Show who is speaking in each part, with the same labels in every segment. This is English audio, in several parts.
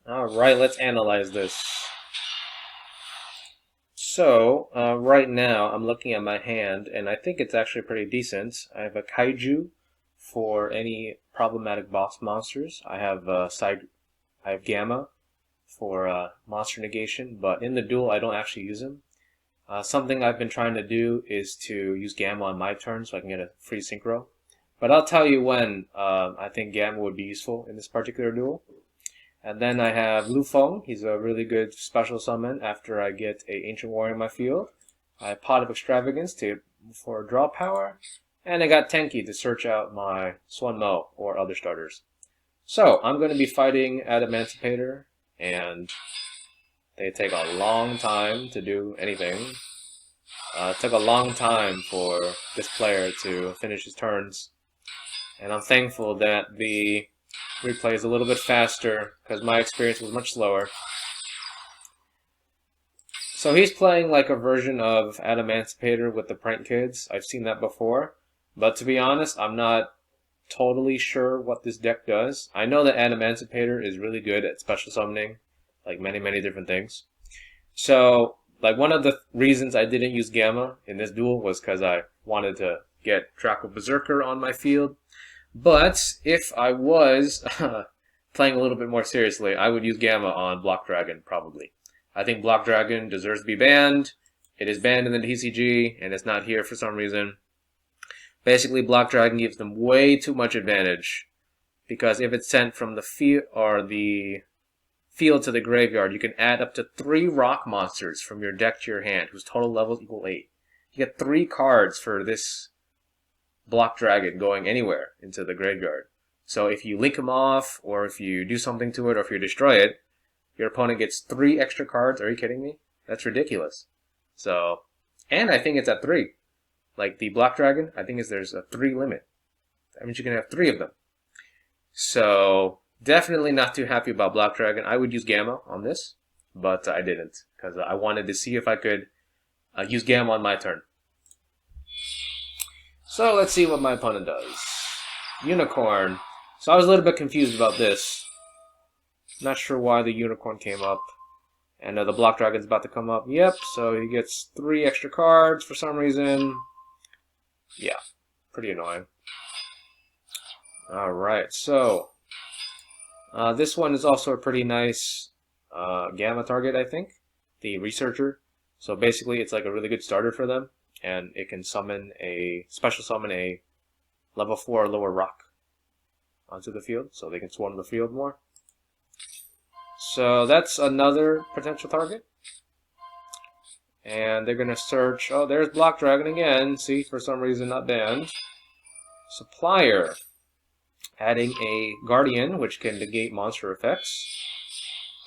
Speaker 1: Alright, let's analyze this. So, right now I'm looking at my hand, and I think it's actually pretty decent. I have a Kaiju for any problematic boss monsters. I have I have Gamma for monster negation, but in the duel I don't actually use them. Something I've been trying to do is to use Gamma on my turn so I can get a free synchro. But I'll tell you when I think Gamma would be useful in this particular duel. And then I have Lufeng. He's a really good special summon after I get a Ancient Warrior in my field. I have Pot of Extravagance for draw power. And I got Tenki to search out my Swanmo or other starters. So, I'm going to be fighting Adamancipator, and they take a long time to do anything. It took a long time for this player to finish his turns. And I'm thankful that the replay is a little bit faster because my experience was much slower. So he's playing like a version of Adamancipator with the prank kids. I've seen that before, but to be honest, I'm not totally sure what this deck does. I know that Adamancipator is really good at special summoning, like many different things. So, like one of the reasons I didn't use Gamma in this duel was because I wanted to get Draco Berserker on my field. But if I was playing a little bit more seriously, I would use Gamma on Block Dragon, probably. I think Block Dragon deserves to be banned. It is banned in the TCG, and it's not here for some reason. Basically, Block Dragon gives them way too much advantage, because if it's sent from the field to the graveyard, you can add up to 3 rock monsters from your deck to your hand, whose total levels equal 8. You get 3 cards for this Block Dragon going anywhere into the graveyard. So if you link them off, or if you do something to it, or if you destroy it, your opponent gets 3 extra cards. Are you kidding me? That's ridiculous. So, and I think it's at 3. Like the Block Dragon, I think there's a 3 limit. That means you can have 3 of them. So, definitely not too happy about Block Dragon. I would use Gamma on this, but I didn't, because I wanted to see if I could use Gamma on my turn. So let's see what my opponent does. Unicorn. So I was a little bit confused about this. Not sure why the Unicorn came up. And the Block Dragon's about to come up. Yep, so he gets 3 extra cards for some reason. Yeah, pretty annoying. Alright, so this one is also a pretty nice Gamma target, I think. The Researcher. So basically it's like a really good starter for them. And it can special summon a level 4 or lower rock onto the field, so they can swarm the field more. So that's another potential target. And they're going to search. Oh, there's Block Dragon again. See, for some reason not banned. Supplier. Adding a Guardian, which can negate monster effects.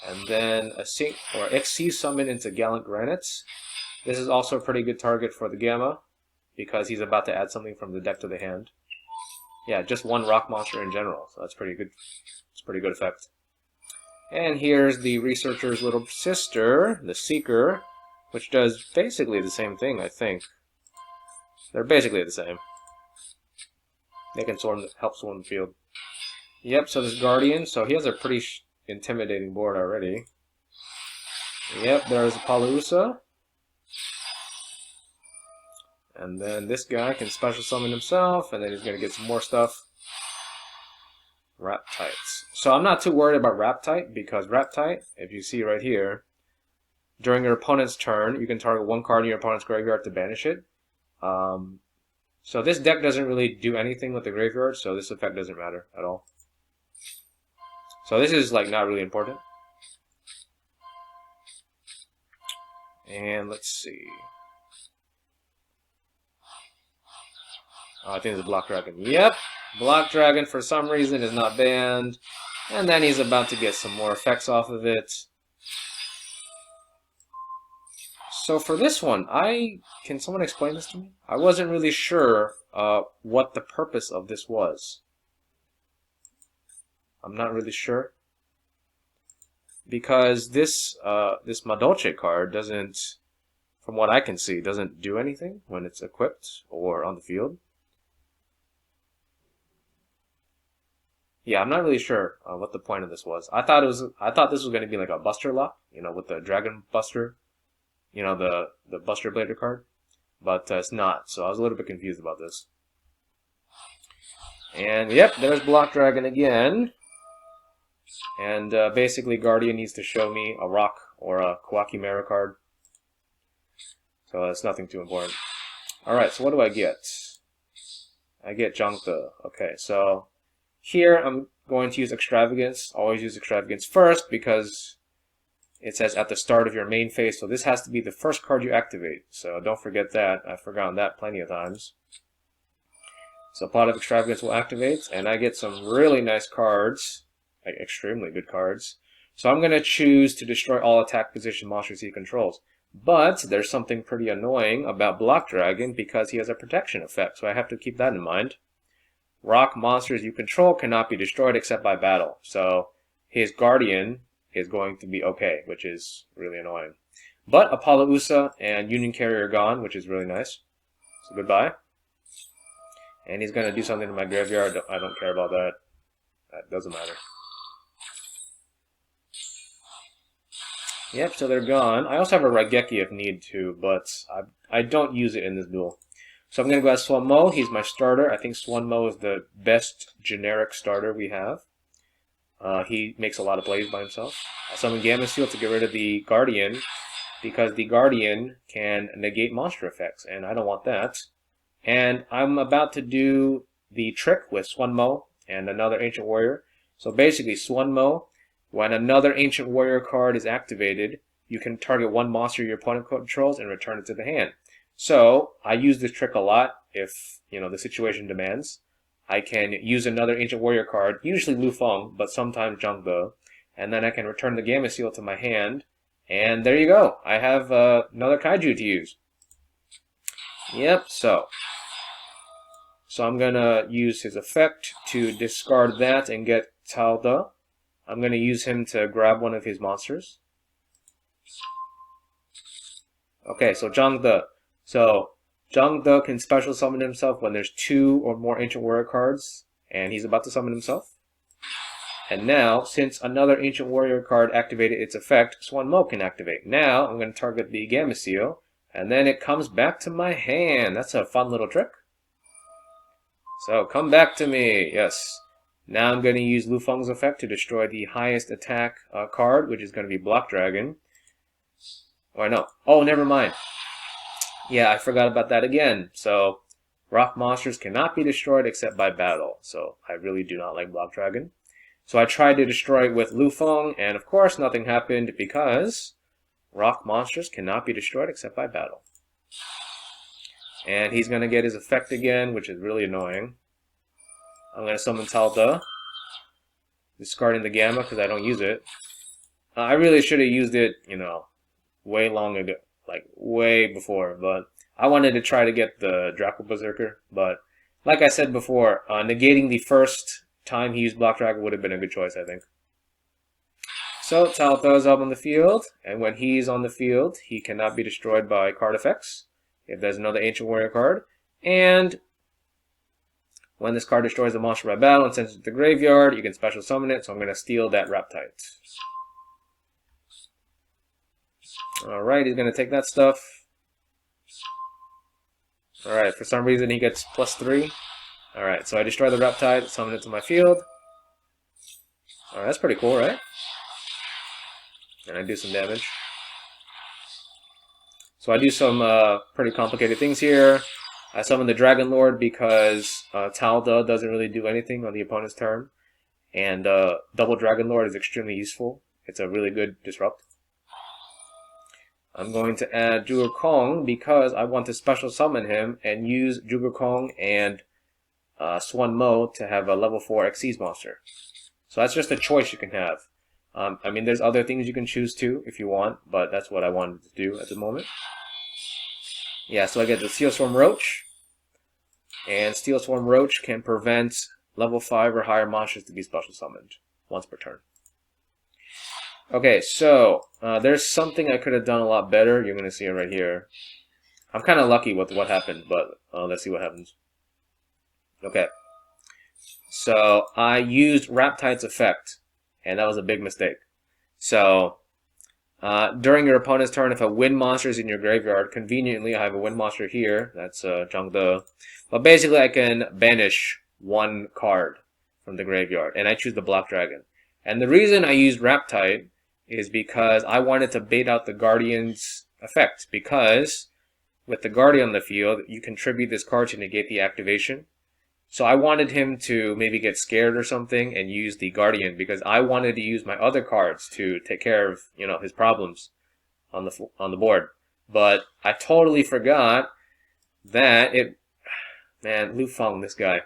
Speaker 1: And then a Sync or XC summon into Gallant Granites. This is also a pretty good target for the Gamma, because he's about to add something from the deck to the hand. Yeah, just 1 rock monster in general, so that's pretty good. It's a pretty good effect. And here's the Researcher's little sister, the Seeker, which does basically the same thing, I think. They're basically the same. They can help swarm the field. Yep, so this Guardian, so he has a pretty intimidating board already. Yep, there's Apollousa. And then this guy can special summon himself, and then he's going to get some more stuff. Raptites. So I'm not too worried about Raptite, because Raptite, if you see right here, during your opponent's turn, you can target 1 card in your opponent's graveyard to banish it. So this deck doesn't really do anything with the graveyard, so this effect doesn't matter at all. So this is like not really important. And let's see. I think it's a Block Dragon. Yep, Block Dragon for some reason is not banned. And then he's about to get some more effects off of it. So for this one, can someone explain this to me? I wasn't really sure what the purpose of this was. I'm not really sure. Because this Madolche card doesn't, from what I can see, doesn't do anything when it's equipped or on the field. Yeah, I'm not really sure what the point of this was. I thought this was going to be like a Buster lock, with the Dragon Buster, the Buster Blader card, but it's not. So I was a little bit confused about this. And yep, there's Block Dragon again. And basically, Guardian needs to show me a rock or a Kawaki card. So that's nothing too important. Alright, so what do I get? I get Zhangde. Okay, so here I'm going to use Extravagance. Always use Extravagance first because it says at the start of your main phase. So this has to be the first card you activate. So don't forget that. I've forgotten that plenty of times. So Pot of Extravagance will activate, and I get some really nice cards. Like extremely good cards. So I'm going to choose to destroy all attack position monsters he controls. But there's something pretty annoying about Block Dragon because he has a protection effect, so I have to keep that in mind. Rock monsters you control cannot be destroyed except by battle. So his Guardian is going to be okay, which is really annoying. But Apollo Usa and Union Carrier are gone, which is really nice. So goodbye. And he's going to do something to my graveyard. I don't care about that. That doesn't matter. Yep, so they're gone. I also have a Raigeki if need to, but I don't use it in this duel. So I'm going to go as Swanmo. He's my starter. I think Swanmo is the best generic starter we have. He makes a lot of plays by himself. I summon Gamma Seal to get rid of the Guardian, because the Guardian can negate monster effects, and I don't want that. And I'm about to do the trick with Swanmo and another Ancient Warrior. So basically, Swanmo, when another Ancient Warrior card is activated, you can target one monster your opponent controls and return it to the hand. So I use this trick a lot if the situation demands. I can use another Ancient Warrior card, usually Lu Feng, but sometimes Zhangde, and then I can return the Gamma Seal to my hand, and there you go. I have another Kaiju to use. Yep, so I'm going to use his effect to discard that and get Talda. I'm going to use him to grab one of his monsters. Okay, so Zhangde. So Zhangde can special summon himself when there's 2 or more Ancient Warrior cards, and he's about to summon himself. And now, since another Ancient Warrior card activated its effect, Swanmo can activate. Now, I'm going to target the Gamma Seal, and then it comes back to my hand. That's a fun little trick. So, come back to me. Yes. Now I'm going to use Lu Feng's effect to destroy the highest attack card, which is going to be Block Dragon. Or no. Oh, never mind. Yeah, I forgot about that again. So, rock monsters cannot be destroyed except by battle. So, I really do not like Block Dragon. So I tried to destroy it with Lu Feng, and of course nothing happened because rock monsters cannot be destroyed except by battle. And he's going to get his effect again, which is really annoying. I'm going to summon Talda, discarding the Gamma because I don't use it. I really should have used it, way long ago, like way before, but I wanted to try to get the Draco Berserker, but like I said before, negating the first time he used Block Dragon would have been a good choice, I think. So, Talda is up on the field, and when he's on the field, he cannot be destroyed by card effects, if there's another Ancient Warrior card, and when this card destroys a monster by battle and sends it to the graveyard, you can special summon it, so I'm going to steal that Raptite. Alright, he's going to take that stuff. Alright, for some reason he gets +3. Alright, so I destroy the Raptide, summon it to my field. Alright, that's pretty cool, right? And I do some damage. So I do some pretty complicated things here. I summon the Dragon Lord because Talda doesn't really do anything on the opponent's turn. And Double Dragon Lord is extremely useful. It's a really good disrupt. I'm going to add Zhuge Kong because I want to special summon him and use Zhuge Kong and Swanmo to have a level 4 Xyz monster. So that's just a choice you can have. I mean, there's other things you can choose too if you want, but that's what I wanted to do at the moment. Yeah, so I get the Steel Swarm Roach. And Steel Swarm Roach can prevent level 5 or higher monsters to be special summoned once per turn. Okay, so there's something I could have done a lot better. You're going to see it right here. I'm kind of lucky with what happened, but let's see what happens. Okay. So I used Raptide's effect, and that was a big mistake. So during your opponent's turn, if a wind monster is in your graveyard, conveniently I have a wind monster here, that's Zhangde. But basically I can banish one card from the graveyard, and I choose the Black Dragon. And the reason I used Raptide is because I wanted to bait out the Guardian's effect, because with the Guardian on the field, you contribute this card to negate the activation. So I wanted him to maybe get scared or something and use the Guardian, because I wanted to use my other cards to take care of, you know, his problems on the board. But I totally forgot that man, Lu Feng, this guy.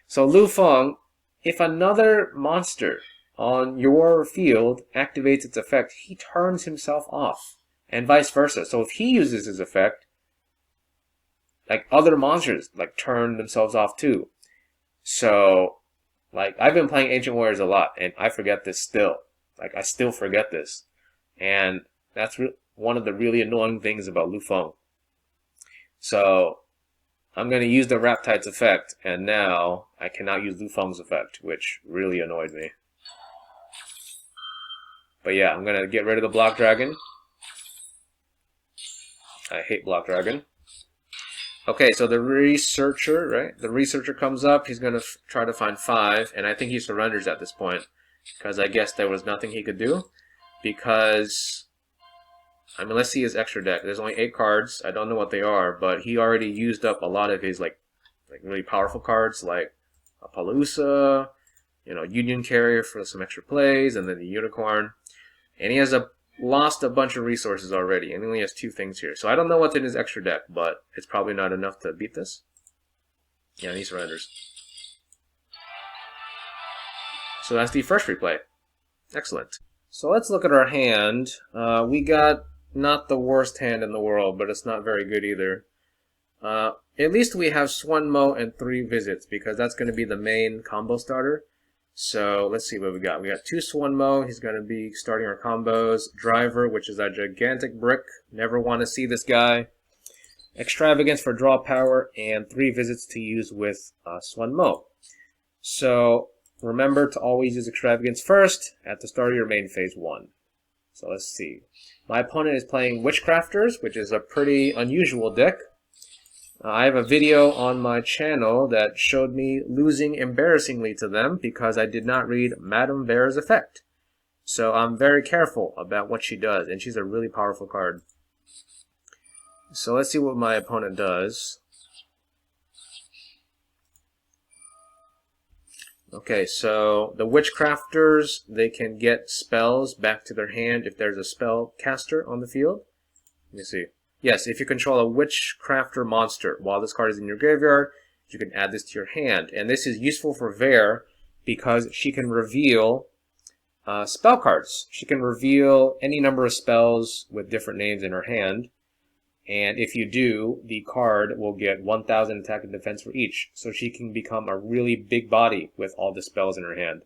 Speaker 1: So Lu Feng, if another monster on your field activates its effect, he turns himself off, and vice versa. So if he uses his effect, like, other monsters like turn themselves off too. So, like, I've been playing Ancient Warriors a lot, and I forget this still. Like, I still forget this. And that's one of the really annoying things about Lu Feng. So, I'm going to use the Raptide's effect, and now I cannot use Lu Feng's effect, which really annoyed me. But yeah, I'm going to get rid of the Black Dragon. I hate Black Dragon. Okay, so the Researcher, right? The Researcher comes up, he's going to try to find 5, and I think he surrenders at this point, because I guess there was nothing he could do, because, I mean, let's see his extra deck. There's only 8 cards, I don't know what they are, but he already used up a lot of his, like really powerful cards, like Appaloosa, you know, Union Carrier for some extra plays, and then the Unicorn, and he has lost a bunch of resources already, and he only has 2 things here. So I don't know what's in his extra deck, but it's probably not enough to beat this. Yeah, and he surrenders. So that's the first replay. Excellent. So let's look at our hand. We got not the worst hand in the world, but it's not very good either. At least we have Swanmo and 3 visits, because that's going to be the main combo starter. So let's see what we got. We got 2 Swanmo, he's going to be starting our combos. Driver, which is a gigantic brick. Never want to see this guy. Extravagance for draw power, and 3 visits to use with Swanmo. So remember to always use Extravagance first at the start of your main phase 1. So let's see. My opponent is playing Witchcrafters, which is a pretty unusual deck. I have a video on my channel that showed me losing embarrassingly to them because I did not read Madame Vera's effect. So I'm very careful about what she does, and she's a really powerful card. So let's see what my opponent does. Okay, so the Witchcrafters, they can get spells back to their hand if there's a spell caster on the field. Let me see. Yes, if you control a Witchcrafter monster while this card is in your graveyard, you can add this to your hand. And this is useful for Ver because she can reveal spell cards. She can reveal any number of spells with different names in her hand. And if you do, the card will get 1,000 attack and defense for each. So she can become a really big body with all the spells in her hand.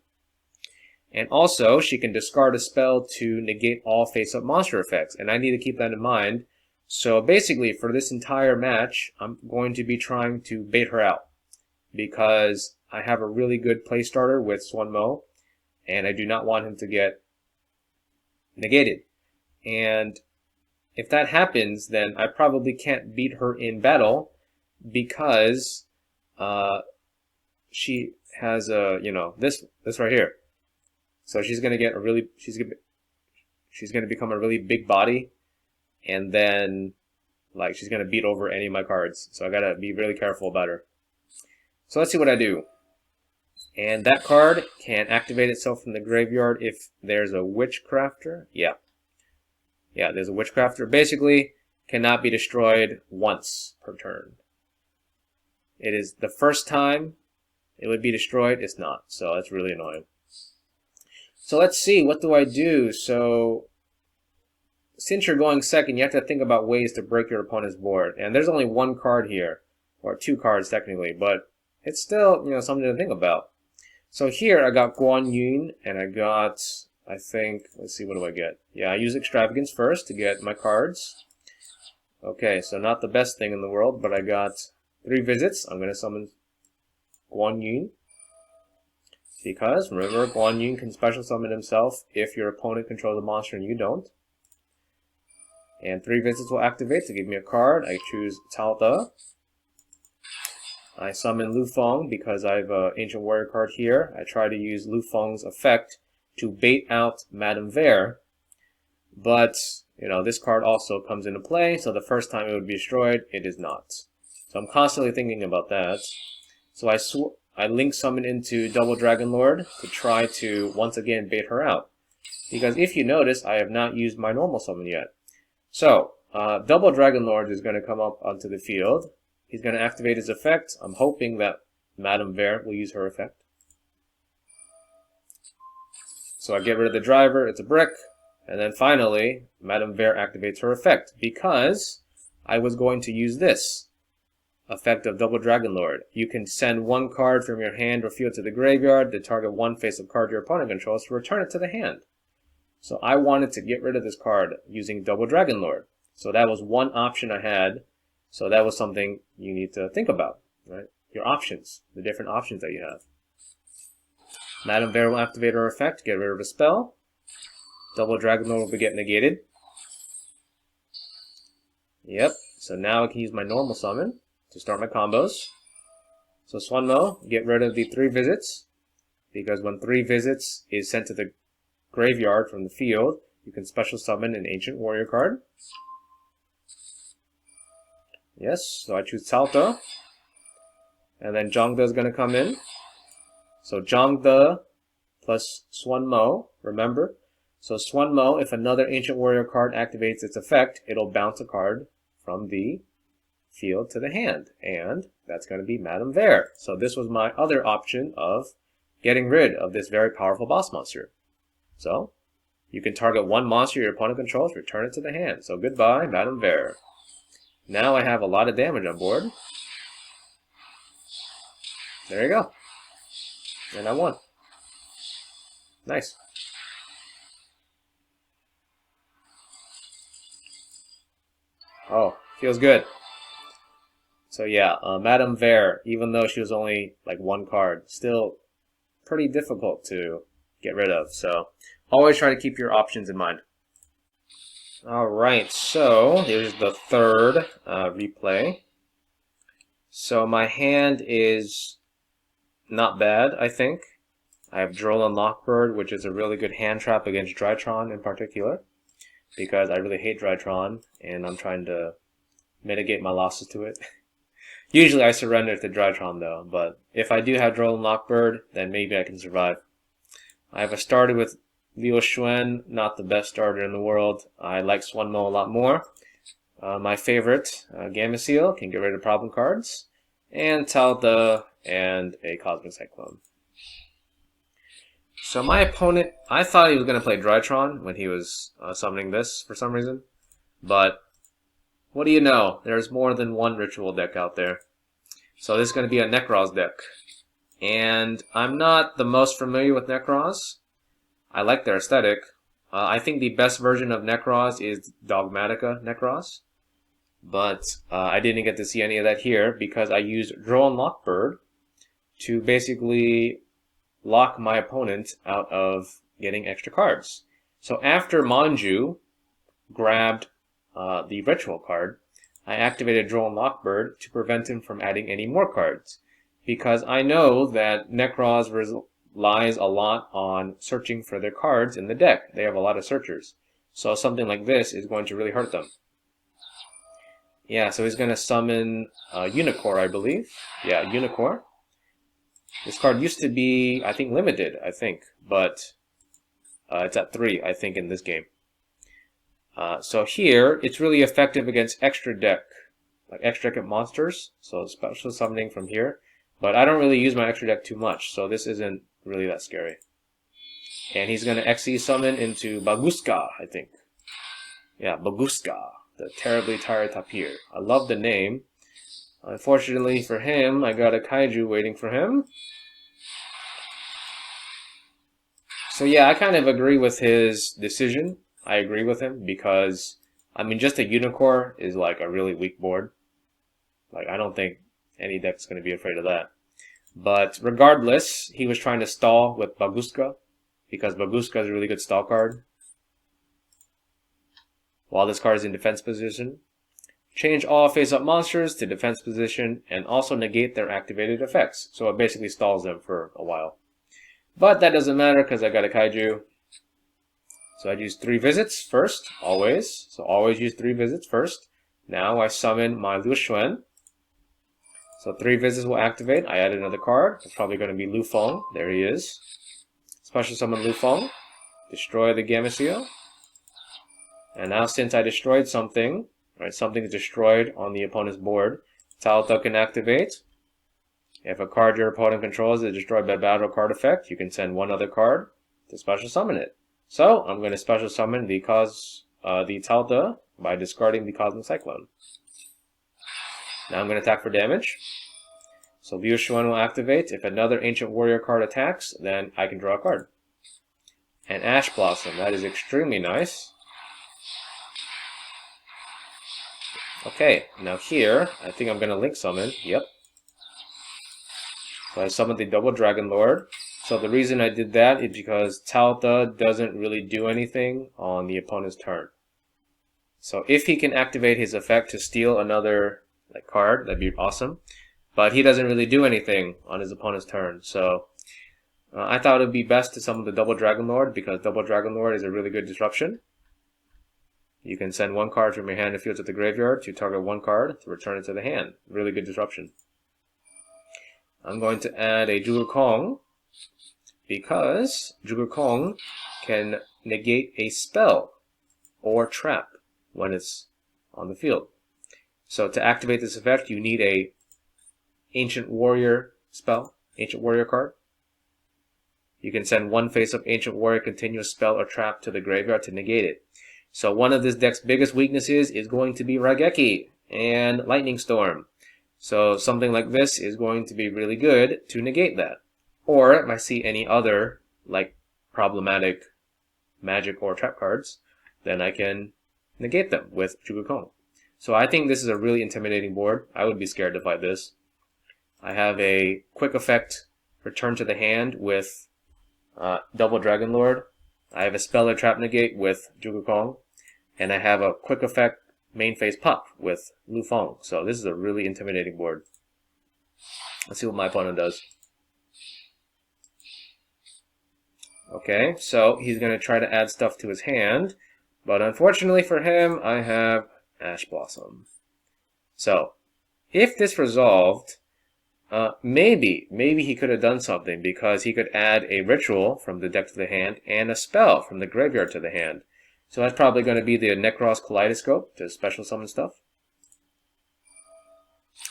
Speaker 1: And also, she can discard a spell to negate all face-up monster effects. And I need to keep that in mind. So basically, for this entire match, I'm going to be trying to bait her out, because I have a really good play starter with Swanmo, and I do not want him to get negated. And if that happens, then I probably can't beat her in battle, because she has this right here. So she's gonna get she's gonna become a really big body. And then, like, she's going to beat over any of my cards. So I got to be really careful about her. So let's see what I do. And that card can activate itself from the graveyard if there's a Witchcrafter. Yeah, there's a Witchcrafter. Basically, cannot be destroyed once per turn. It is the first time it would be destroyed. It's not. So that's really annoying. So let's see. What do I do? So since you're going second, you have to think about ways to break your opponent's board. And there's only 1 card here, or 2 cards technically, but it's still, something to think about. So here I got Guan Yun, and I got, I think, let's see, what do I get? Yeah, I use Extravagance first to get my cards. Okay, so not the best thing in the world, but I got 3 visits. I'm going to summon Guan Yun. Because, remember, Guan Yin can special summon himself if your opponent controls a monster and you don't. And 3 visits will activate to give me a card. I choose Cao De. I summon Lu Feng because I have an Ancient Warrior card here. I try to use Lu Feng's effect to bait out Madame Vere. But, you know, this card also comes into play, so the first time it would be destroyed, it is not. So I'm constantly thinking about that. So I link summon into Double Dragon Lord to try to once again bait her out. Because if you notice, I have not used my normal summon yet. So, Double Dragon Lord is going to come up onto the field. He's going to activate his effect. I'm hoping that Madame Vere will use her effect. So I get rid of the driver, it's a brick. And then finally, Madame Vere activates her effect. Because I was going to use this effect of Double Dragon Lord. You can send 1 card from your hand or field to the graveyard to target 1 face-up card your opponent controls to return it to the hand. So I wanted to get rid of this card using Double Dragon Lord. So that was one option I had. So that was something you need to think about, right? Your options, the different options that you have. Madame Vere will activate her effect, get rid of a spell. Double Dragon Lord will get negated. Yep, so now I can use my normal summon to start my combos. So Swanmo, get rid of the 3 visits, because when 3 visits is sent to the graveyard from the field, you can special summon an Ancient Warrior card. Yes, so I choose Cao De. And then Zhang De is going to come in. So Zhang De plus Swanmo, remember? So Swanmo, if another Ancient Warrior card activates its effect, it'll bounce a card from the field to the hand. And that's going to be Madame Vere. So this was my other option of getting rid of this very powerful boss monster. So, you can target 1 monster your opponent controls, return it to the hand. So goodbye, Madame Vere. Now I have a lot of damage on board. There you go. And I won. Nice. Oh, feels good. So yeah, Madame Vere, even though she was only like 1 card, still pretty difficult to get rid of. So always try to keep your options in mind. Alright, so here's the 3rd replay. So my hand is not bad, I think. I have Duel and Lockbird, which is a really good hand trap against Drytron in particular, because I really hate Drytron, and I'm trying to mitigate my losses to it. Usually I surrender to Drytron though, but if I do have Duel and Lockbird, then maybe I can survive. I have a starter with Liu Xuan, not the best starter in the world. I like Swanmo a lot more. My favorite, Gameciel, can get rid of problem cards. And Cao De and a Cosmic Cyclone. So my opponent, I thought he was going to play Drytron when he was summoning this for some reason. But, what do you know? There's more than one ritual deck out there. So this is going to be a Necroz deck. And I'm not the most familiar with Necroz. I like their aesthetic. I think the best version of Necroz is Dogmatica Necroz. But I didn't get to see any of that here because I used Duel and Lockbird to basically lock my opponent out of getting extra cards. So after Manju grabbed the ritual card, I activated Duel and Lockbird to prevent him from adding any more cards. Because I know that Necroz relies a lot on searching for their cards in the deck. They have a lot of searchers. So something like this is going to really hurt them. Yeah, so he's going to summon Unicorn, I believe. Yeah, Unicorn. This card used to be, I think, limited, but it's at 3, I think, in this game. So here, it's really effective against extra deck monsters, so special summoning from here. But I don't really use my extra deck too much, so this isn't really that scary. And he's going to XE summon into Baguska, I think. Yeah, Baguska, the terribly tired tapir. I love the name. Unfortunately for him, I got a kaiju waiting for him. So yeah, I kind of agree with his decision. I agree with him because, I mean, just a Unicorn is like a really weak board. Like, I don't think any deck's going to be afraid of that. But regardless, he was trying to stall with Babushka, because Babushka is a really good stall card. While this card is in defense position, change all face-up monsters to defense position and also negate their activated effects. So it basically stalls them for a while. But that doesn't matter because I got a kaiju. So I'd use 3 visits first, always. So always use 3 visits first. Now I summon my Lu Xuan. So 3 visits will activate. I add another card. It's probably going to be Lu Feng. There he is. Special summon Lu Feng. Destroy the Gameciel. And now since I destroyed something, right, something is destroyed on the opponent's board, Talta can activate. If a card your opponent controls is destroyed by battle card effect, you can send one other card to special summon it. So I'm going to special summon the Talta by discarding the Cosmic Cyclone. Now I'm going to attack for damage. So Liu Xuan will activate. If another Ancient Warrior card attacks, then I can draw a card. And Ash Blossom, that is extremely nice. Okay, now here, I think I'm going to link summon. Yep. So I summoned the Double Dragon Lord. So the reason I did that is because Talta doesn't really do anything on the opponent's turn. So if he can activate his effect to steal another card, that'd be awesome. But he doesn't really do anything on his opponent's turn. So I thought it would be best to summon the Double Dragon Lord because Double Dragon Lord is a really good disruption. You can send 1 card from your hand and field to the graveyard to target 1 card to return it to the hand. Really good disruption. I'm going to add a Zhuge Kong because Zhuge Kong can negate a spell or trap when it's on the field. So to activate this effect, you need a Ancient Warrior spell, Ancient Warrior card. You can send 1 face-up Ancient Warrior continuous spell or trap to the graveyard to negate it. So one of this deck's biggest weaknesses is going to be Raigeki and Lightning Storm. So something like this is going to be really good to negate that. Or if I see any other problematic magic or trap cards, then I can negate them with Zhuge Kong. So I think this is a really intimidating board. I would be scared to fight this. I have a quick effect return to the hand with Double Dragon Lord. I have a spell or trap negate with Zhuge Kong. And I have a quick effect main phase pop with Lu Feng. So this is a really intimidating board. Let's see what my opponent does. Okay, so he's going to try to add stuff to his hand. But unfortunately for him, I have Ash Blossom. So, if this resolved, maybe he could have done something because he could add a ritual from the deck to the hand and a spell from the graveyard to the hand. So that's probably going to be the Necroz Kaleidoscope to special summon stuff.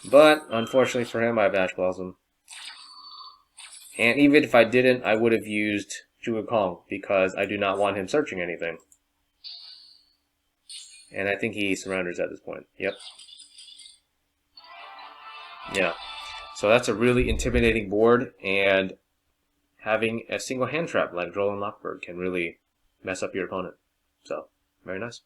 Speaker 1: But unfortunately for him, I have Ash Blossom. And even if I didn't, I would have used Zhuge Kong because I do not want him searching anything. And I think he surrenders at this point. Yep. Yeah. So that's a really intimidating board, and having a single hand trap like Droll and Lockbird can really mess up your opponent. So, very nice.